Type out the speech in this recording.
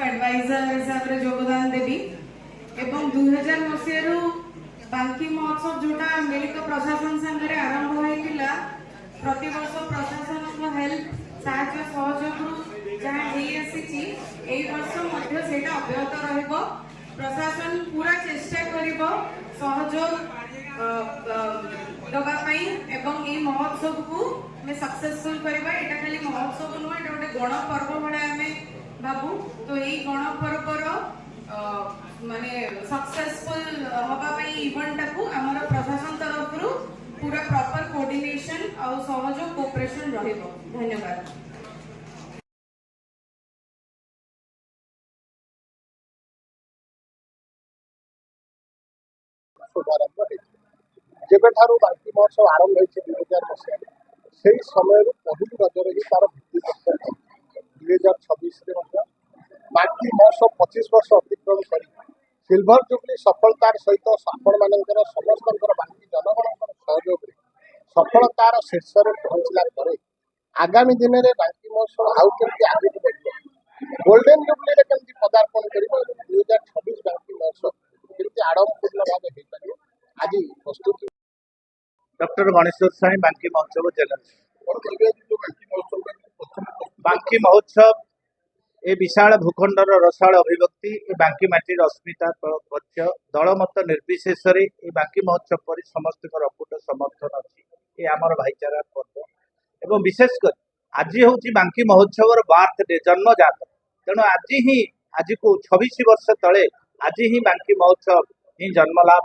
Adviser हिसाब रे योगदान देबी एवं 2000 मसीह बांकी महोत्सव जोटा मिलित प्रशासन संगे आरंभ होइतिला प्रति वर्ष प्रशासन को हेल्प साहाय्य सहयोग जहाँ आसी एई वर्ष मध्य सेटा अब्याहत रहइबो। प्रशासन पूरा चेष्टा करिबो सहयोग दबा पई एवं ए महोत्सव को में सक्सेसफुल करबा। एटा खाली महोत्सव नुह एटा गोटे गण पर्व भले आमे बाबू तो यही गणपर्वर माने सक्सेसफुल हवा इवेंट को आमर प्रशासन तरफ पूरा प्रॉपर कोऑर्डिनेशन और सहयोग कोऑपरेशन रहिबो। धन्यवाद। जब बांकी महोत्सव आरंभ हो 2000 मसीह से समय पहली रजर ही तार भित्ति 2026 बांकी महोत्सव 25 वर्ष अतिक्रम कर सिल्वर जुबली सफलतार सहित आपण मानकर समस्त बांकी जनगण सहयोग सफलतार शीर्ष में पहुंचला आगामी दिन में बांकी महोत्सव आउ कमी आगे बढ़ गोल्डेन जुबली कमी पदार्पण कर 2026 बांकी महोत्सव कमी आड़मपूर्ण भाव हो पार आज प्रस्तुति डॉक्टर गणेश्वर साई बांकी महोत्सव बांकी महोत्सव ए विशाल भूखंडर रसाल अभिव्यक्ति ए बांकी माटीर अस्मिता पक्ष दलमत निर्विशेष बांकी महोत्सव पर समस्त अकुट समर्थन अच्छी ये आमर भाईचारा पर्व एवं विशेषकर आज हूँ बांकी महोत्सव बर्थडे जन्मजात तेणु आज को 26 वर्ष तले आज ही बांकी महोत्सव ही जन्मलाभ